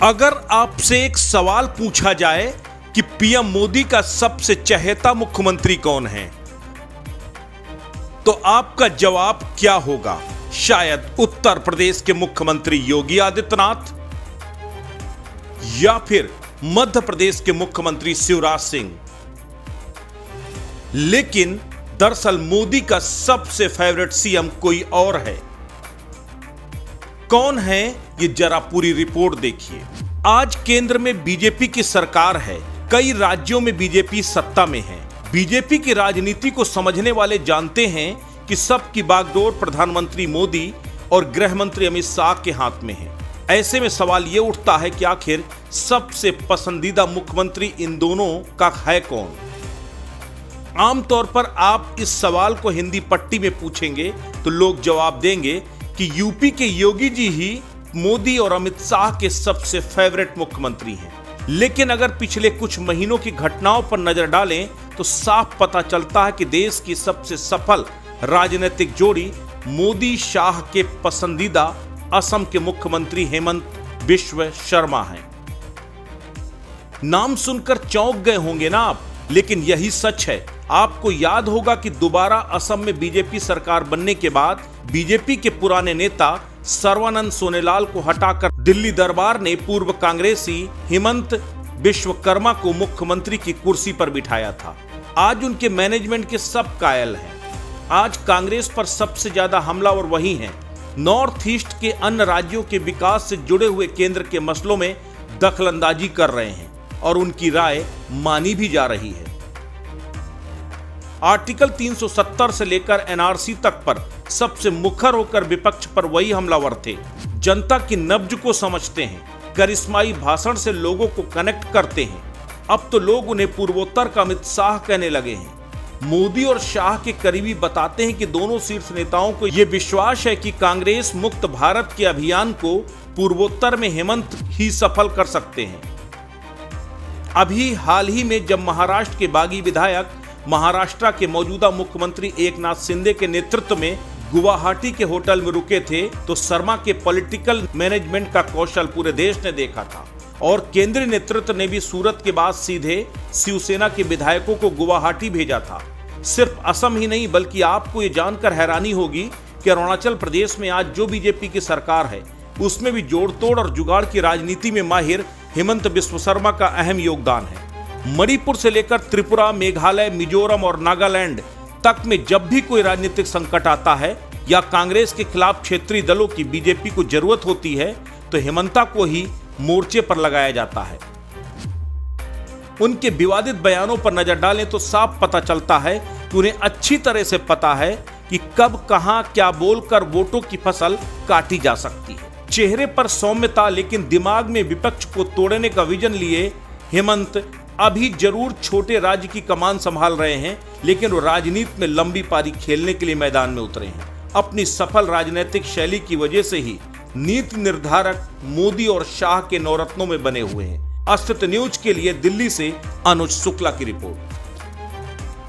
अगर आपसे एक सवाल पूछा जाए कि पीएम मोदी का सबसे चहेता मुख्यमंत्री कौन है, तो आपका जवाब क्या होगा? शायद उत्तर प्रदेश के मुख्यमंत्री योगी आदित्यनाथ या फिर मध्य प्रदेश के मुख्यमंत्री शिवराज सिंह। लेकिन दरअसल मोदी का सबसे फेवरेट सीएम कोई और है। कौन है ये जरा पूरी रिपोर्ट देखिए। आज केंद्र में बीजेपी की सरकार है, कई राज्यों में बीजेपी सत्ता में है। बीजेपी की राजनीति को समझने वाले जानते हैं कि सबकी बागडोर प्रधानमंत्री मोदी और गृह मंत्री अमित शाह के हाथ में है। ऐसे में सवाल यह उठता है कि आखिर सबसे पसंदीदा मुख्यमंत्री इन दोनों का है कौन? आमतौर पर आप इस सवाल को हिंदी पट्टी में पूछेंगे तो लोग जवाब देंगे कि यूपी के योगी जी ही मोदी और अमित शाह के सबसे फेवरेट मुख्यमंत्री हैं। लेकिन अगर पिछले कुछ महीनों की घटनाओं पर नजर डालें तो साफ पता चलता है कि देश की सबसे सफल राजनीतिक जोड़ी मोदी शाह के पसंदीदा असम के मुख्यमंत्री हेमंत बिश्व शर्मा हैं। नाम सुनकर चौंक गए होंगे ना आप, लेकिन यही सच है। आपको याद होगा कि दोबारा असम में बीजेपी सरकार बनने के बाद बीजेपी के पुराने नेता सर्बानंद सोनोवाल को हटाकर दिल्ली दरबार ने पूर्व कांग्रेसी हेमंत विश्वकर्मा को मुख्यमंत्री की कुर्सी पर बिठाया था। आज उनके मैनेजमेंट के सब कायल हैं। आज कांग्रेस पर सबसे ज्यादा हमलावर वही हैं। नॉर्थ ईस्ट के अन्य राज्यों के विकास से जुड़े हुए केंद्र के मसलों में दखलंदाजी कर रहे हैं और उनकी राय मानी भी जा रही है। आर्टिकल 370 से लेकर एनआरसी तक पर सबसे मुखर होकर विपक्ष पर वही हमलावर थे। जनता की नब्ज को समझते हैं, करिश्माई भाषण से लोगों को कनेक्ट करते हैं। अब तो लोग उन्हें पूर्वोत्तर का अमित शाह कहने लगे हैं। मोदी और शाह के करीबी बताते हैं कि दोनों शीर्ष नेताओं को यह विश्वास है कि कांग्रेस मुक्त भारत के अभियान को पूर्वोत्तर में हेमंत ही सफल कर सकते हैं। अभी हाल ही में जब महाराष्ट्र के बागी विधायक महाराष्ट्र के मौजूदा मुख्यमंत्री एकनाथ शिंदे के नेतृत्व में गुवाहाटी के होटल में रुके थे तो शर्मा के पॉलिटिकल मैनेजमेंट का कौशल पूरे देश ने देखा था और केंद्रीय नेतृत्व ने भी सूरत के बाद सीधे शिवसेना के विधायकों को गुवाहाटी भेजा था। सिर्फ असम ही नहीं बल्कि आपको ये जानकर हैरानी होगी कि अरुणाचल प्रदेश में आज जो बीजेपी की सरकार है उसमें भी जोड़ तोड़ और जुगाड़ की राजनीति में माहिर हेमंत बिश्व शर्मा का अहम योगदान है। मणिपुर से लेकर त्रिपुरा, मेघालय, मिजोरम और नागालैंड तक में जब भी कोई राजनीतिक संकट आता है या कांग्रेस के खिलाफ क्षेत्रीय दलों की बीजेपी को जरूरत होती है तो हेमंता को ही मोर्चे पर लगाया जाता है। उनके विवादित बयानों पर नजर डालें तो साफ पता चलता है कि उन्हें अच्छी तरह से पता है कि कब कहां क्या बोलकर वोटों की फसल काटी जा सकती है। चेहरे पर सौम्यता लेकिन दिमाग में विपक्ष को तोड़ने का विजन लिए हेमंत अभी जरूर छोटे राज्य की कमान संभाल रहे हैं, लेकिन वो राजनीति में लंबी पारी खेलने के लिए मैदान में उतरे हैं। अपनी सफल राजनीतिक शैली की वजह से ही नीति निर्धारक मोदी और शाह के नवरत्नों में बने हुए हैं। अस्तित्व न्यूज के लिए दिल्ली से अनुज शुक्ला की रिपोर्ट।